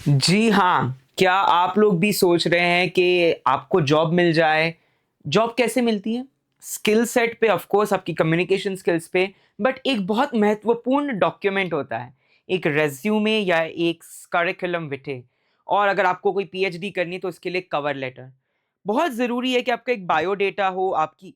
जी हाँ, क्या आप लोग भी सोच रहे हैं कि आपको जॉब मिल जाए? जॉब कैसे मिलती है? स्किल सेट पे ऑफ कोर्स आपकी कम्युनिकेशन स्किल्स पे, बट एक बहुत महत्वपूर्ण डॉक्यूमेंट होता है। एक रिज़्यूमे या एक करिकुलम विटे और अगर आपको कोई पीएचडी करनी है तो उसके लिए कवर लेटर। बहुत ज़रूरी है कि आपका एक बायोडाटा हो, आपकी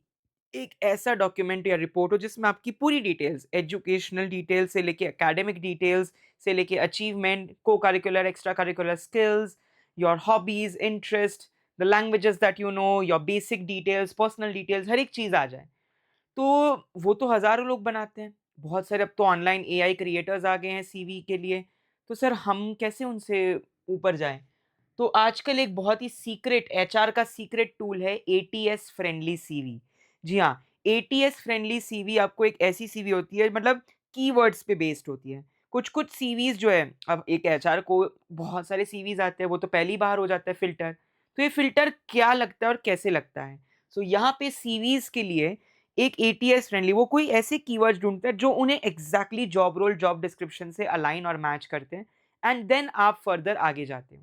एक ऐसा डॉक्यूमेंट या रिपोर्ट हो जिसमें आपकी पूरी डिटेल्स, एजुकेशनल डिटेल्स से लेके एकेडमिक डिटेल्स से लेके achievement, co curricular, extra curricular skills, your hobbies, interest, the languages that you know, your basic details, personal details, हर एक चीज़ आ जाए। तो वो तो हज़ारों लोग बनाते हैं। बहुत सारे अब तो ऑनलाइन एआई क्रिएटर्स आ गए हैं सीवी के लिए। तो सर हम कैसे उनसे ऊपर जाएँ? तो आजकल एक बहुत ही सीक्रेट एचआर का सीक्रेट टूल है एटीएस फ्रेंडली सीवी। जी हाँ, एटीएस फ्रेंडली सीवी आपको एक ऐसी सीवी होती है मतलब कीवर्ड्स पे बेस्ड होती है। कुछ-कुछ सीवीज़ जो है अब एक एचआर को बहुत सारे सीवीज़ आते हैं, वो तो पहले ही बाहर हो जाता है फ़िल्टर। तो ये फ़िल्टर क्या लगता है और कैसे लगता है? सो यहाँ पे सीवीज़ के लिए एक एटीएस फ्रेंडली वो कोई ऐसे कीवर्ड्स ढूँढता है जो उन्हें exactly job role, job description से अलाइन और मैच करते हैं एंड देन आप फर्दर आगे जाते हो।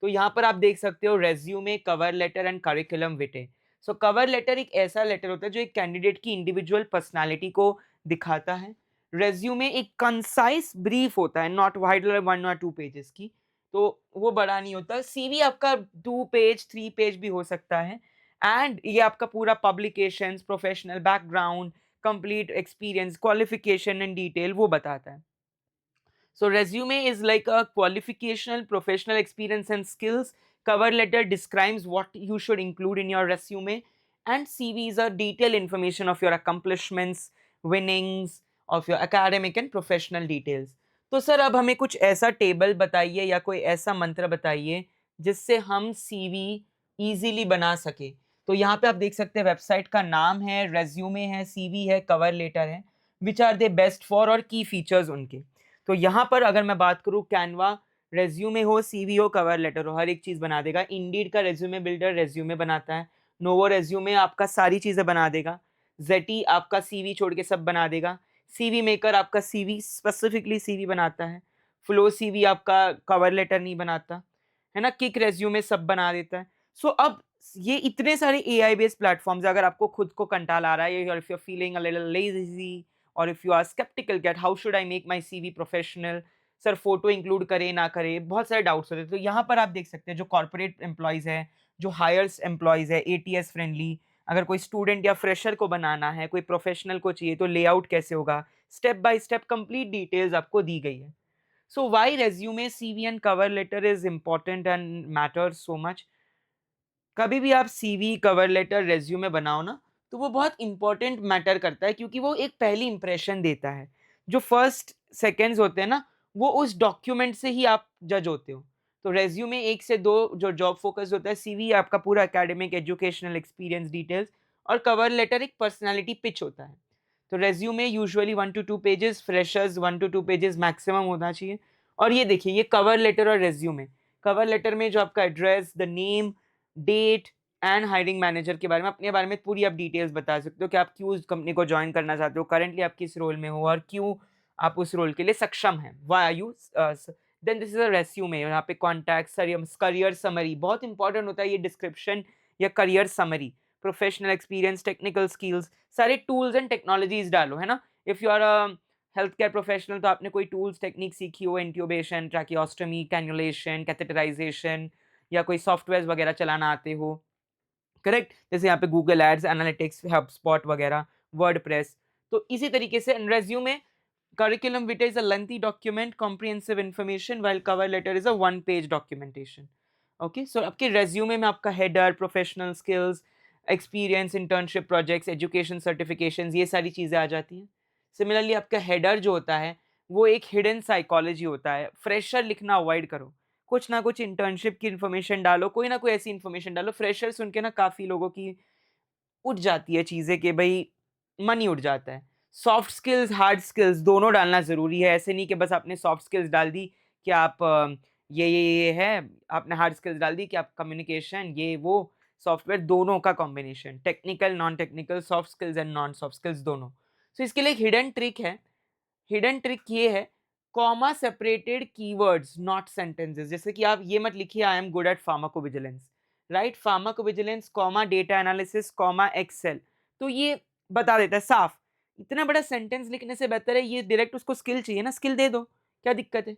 तो यहाँ पर आप देख सकते हो resume, cover letter and curriculum vitae. So cover letter एक ऐसा लेटर होता है जो एक कैंडिडेट की इंडिविजुअल पर्सनैलिटी को दिखाता है। रेज़्यूमे एक कंसाइज़ ब्रीफ होता है, नॉट वाइडर 1 और 2 पेजेज़ की, तो वो बड़ा नहीं होता। सीवी आपका 2 पेज, 3 पेज भी हो सकता है एंड ये आपका पूरा publications, professional background, complete experience, qualification in detail वो बताता है। So resume is like a qualificational, professional experience and skills. Cover letter describes what you should include in your resume, and CV is a detailed information of your accomplishments, winnings, of your academic and professional details. तो sir अब हमें कुछ ऐसा table बताइए या कोई ऐसा मंत्र बताइए जिससे हम सीवी इजीली बना सके। तो यहाँ पे आप देख सकते हैं वेबसाइट का नाम है, रेज्यूमे है, सीवी है, कवर लेटर है, which are they best for और की फीचर्स उनके। तो यहाँ पर अगर मैं बात करूँ कैनवा, रेज्यूमे हो, सीवी हो, कवर लेटर हो, हर एक चीज़ बना देगा। इंडीड का रेज्यूमे बिल्डर रेज्यूमे बनाता है। नोवो रेज्यूमे आपका सारी चीज़ें बना देगा। ज़ेटी आपका सीवी छोड़ के सब बना देगा। सीवी मेकर आपका सीवी स्पेसिफिकली सीवी बनाता है। फ्लो सीवी आपका कवर लेटर नहीं बनाता, है ना? किक रेज्यूमे सब बना देता है। सो अब ये इतने सारे एआई बेस्ड प्लेटफ़ॉर्म्स अगर आपको खुद को कंटाल आ रहा है या if you are feeling a little lazy और if you are sceptical that how should I make my CV professional, sir photo include करें ना करें, बहुत सारे डाउट्स होते हैं। तो यहाँ पर आप देख सकते हैं जो कॉर्पोरेट एम्प्लॉइज है, जो हायर्स एम्प्लॉइज है, एटीएस फ्रेंडली, अगर कोई स्टूडेंट या फ्रेशर को बनाना है, कोई प्रोफेशनल को चाहिए तो लेआउट कैसे होगा, step by step complete details आपको दी गई है। So why resume, CV and cover letter is important and matters so much. कभी भी आप सीवी, कवर लेटर, रिज्यूमे बनाओ ना, तो वो बहुत इम्पोर्टेंट मैटर करता है क्योंकि वो एक पहली इंप्रेशन देता है। जो फर्स्ट सेकंड्स होते हैं ना, वो उस डॉक्यूमेंट से ही आप जज होते हो। तो रिज्यूमे 1 से 2 जो जॉब फोकस होता है, सीवी आपका पूरा एकेडमिक, एजुकेशनल एक्सपीरियंस डिटेल्स और कवर लेटर एक पर्सनैलिटी पिच होता है। तो resume usually 1 to 2 pages, freshers 1 to 2 pages maximum होना चाहिए। और ये देखिए, ये कवर लेटर और रिज्यूमे। कवर लेटर में जो आपका address, the name, date and hiring manager के बारे में, अपने बारे में पूरी आप डिटेल्स बता सकते हो कि आप क्यों उस कंपनी को जॉइन करना चाहते हो, करंटली आप किस रोल में हो और क्यों आप उस रोल के लिए सक्षम हैं, why are you. Then this is a resume, यहाँ पे कॉन्टैक्ट, करियर समरी बहुत इंपॉर्टेंट होता है, ये डिस्क्रिप्शन या career summary, professional experience, technical skills, सारे टूल्स एंड टेक्नोलॉजीज डालो, है ना। If you are a health care professional तो आपने कोई टूल्स टेक्निक सीखी हो, इंट्यूबेशन, ट्रैकियोस्टमी, कैन्युलेशन, कैथेटराइजेशन, या कोई सॉफ्टवेयर वगैरह चलाना आते हो, करेक्ट? जैसे यहाँ पे गूगल एड्स, एनालिटिक्स, हबस्पॉट वगैरह, वर्डप्रेस। तो इसी तरीके से resume, curriculum vitae is a lengthy document, comprehensive information, while cover letter is a one page documentation. Okay, so आपके resume में आपका header, professional skills, experience, internship projects, education certifications, ये सारी चीज़ें आ जाती हैं। Similarly आपका header जो होता है वो एक hidden psychology होता है। fresher लिखना अवॉइड करो, कुछ ना कुछ internship की information डालो, कोई ना कोई ऐसी information डालो। fresher सुन के ना काफ़ी लोगों की उठ जाती है चीज़ें कि भई मन ही उठ जाता है। सॉफ्ट स्किल्स, हार्ड स्किल्स दोनों डालना ज़रूरी है। ऐसे नहीं कि बस आपने सॉफ्ट स्किल्स डाल दी कि आप ये है, आपने हार्ड स्किल्स डाल दी कि आप कम्युनिकेशन ये वो, सॉफ्टवेयर दोनों का combination, technical, non technical, soft skills and non soft skills दोनों। सो इसके लिए एक हिडन ट्रिक है। हिडन ट्रिक ये है comma separated keywords not sentences. जैसे कि आप ये मत लिखिए I am good at pharmacovigilance, right, pharmacovigilance comma data analysis comma Excel, तो ये बता देता है साफ। इतना बड़ा सेंटेंस लिखने से बेहतर है ये डायरेक्ट उसको स्किल चाहिए ना, स्किल दे दो, क्या दिक्कत है।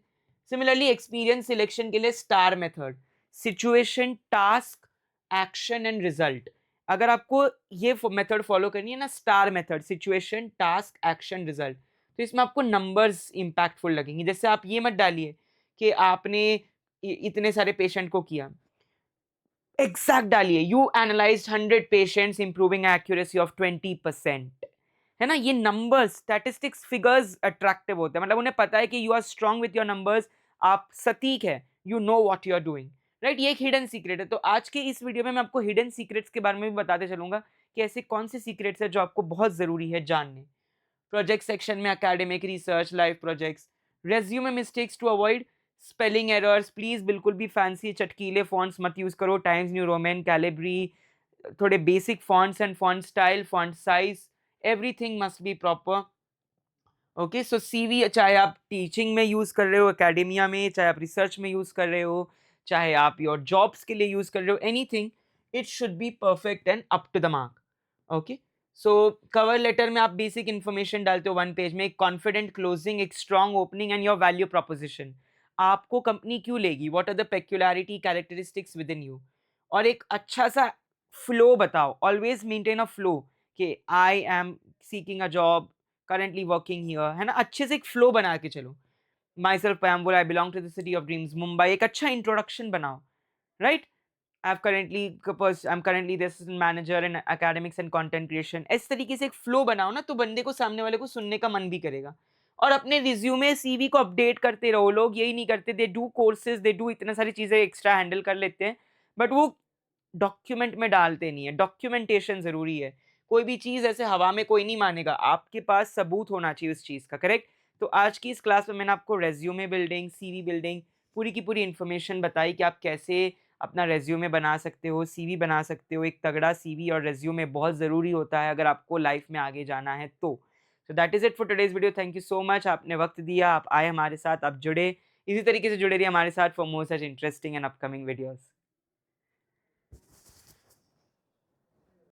सिमिलरली एक्सपीरियंस सिलेक्शन के लिए star method, situation task action and result. अगर आपको ये मेथड फॉलो करनी है ना, star method, situation task action result, तो इसमें आपको नंबर्स इंपैक्टफुल लगेंगे। जैसे आप ये मत डालिए कि आपने इतने सारे पेशेंट को किया, एग्जैक्ट डालिए you analysed 100 patients improving accuracy of 20%, है ना। ये नंबर्स, स्टैटिस्टिक्स, फिगर्स अट्रैक्टिव होते हैं, मतलब उन्हें पता है कि you are strong with your numbers, आप सटीक है, you know what you are doing, right. ये एक हिडन सीक्रेट है। तो आज के इस वीडियो में मैं आपको हिडन सीक्रेट्स के बारे में भी बताते चलूंगा कि ऐसे कौन से सीक्रेट्स है जो आपको बहुत जरूरी है जानने। प्रोजेक्ट सेक्शन में academic, research, live projects, resume mistakes to avoid, spelling errors, please बिल्कुल भी फैंसी चटकीले फॉन्ट्स मत यूज करो, टाइम्स न्यू रोमन, कैलिब्री, थोड़े basic fonts and font style, font size, everything must be proper. Okay, so CV चाहे आप teaching में use कर रहे हो, एकेडेमिया में, चाहे आप रिसर्च में यूज कर रहे हो, चाहे आप योर जॉब्स के लिए यूज कर रहे हो, anything, it should be perfect and up to the mark. Okay, so cover letter में आप बेसिक इंफॉर्मेशन डालते हो 1 पेज में, एक कॉन्फिडेंट क्लोजिंग, एक strong opening and your value proposition. आपको कंपनी क्यों लेगी, what are the peculiarity characteristics within you, और एक अच्छा सा फ्लो बताओ, ऑलवेज मेंटेन अ फ्लो कि I am seeking a job, currently working here, है ना। अच्छे से एक फ्लो बना के चलो। Myself preamble, I belong to the city of dreams Mumbai, एक अच्छा इंट्रोडक्शन बनाओ, right. I am currently this manager in academics and content creation. इस तरीके से एक फ्लो बनाओ ना, तो बंदे को, सामने वाले को सुनने का मन भी करेगा। और अपने रिज्यूमे सीवी को अपडेट करते रहो। लोग यही नहीं करते, they do courses, they do इतने सारी चीजें एक्स्ट्रा हैंडल कर लेते हैं, बट वो डॉक्यूमेंट में डालते नहीं है। डॉक्यूमेंटेशन जरूरी है। कोई भी चीज ऐसे हवा में कोई नहीं मानेगा, आपके पास सबूत होना चाहिए उस चीज का, करेक्ट। तो आज की इस क्लास में मैंने आपको रेज्यूमे बिल्डिंग, सीवी बिल्डिंग, पूरी की पूरी इंफॉर्मेशन बताई कि आप कैसे अपना रेज्यूमे बना सकते हो, सीवी बना सकते हो। एक तगड़ा सीवी और रेज्यूमे बहुत ज़रूरी होता है अगर आपको लाइफ में आगे जाना है तो। So that is it for today's video. Thank you so much, आपने वक्त दिया, आप आए हमारे साथ, आप जुड़े, इसी तरीके से जुड़े रहिए हमारे साथ for more such interesting and upcoming videos.